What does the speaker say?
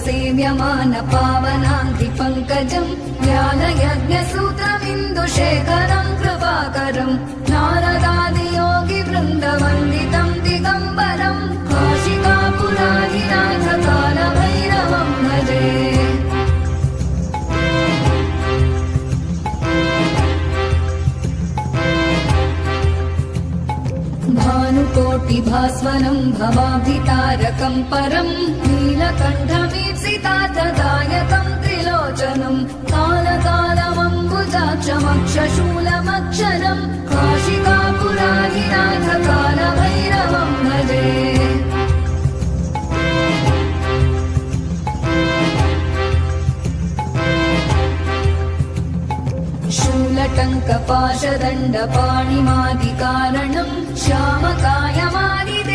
सेव्यमान पावनाङ्घ्रि पङ्कजम् ज्ञानयज्ञसूत्रमिन्दुशेखरम् कृपाकरम् नारदादियोगि वृन्दवन्दितम् दिगम्बरम् काशिकापुरादिनाथ कालभैरवम् भजे। भानुकोटिभास्वरम् भवाभितारकम् परम् नीलकण्ठमीप्सितार्थदायकम् त्रिलोचनम् कालकालमम्बुजाक्षमक्षशूलमक्षरम् काशिकापुरादिनाथ कालभैरवम् भजे। शूलटङ्कपाशदण्डपाणिमादिकारणम् श्यामकायमादिदेवम्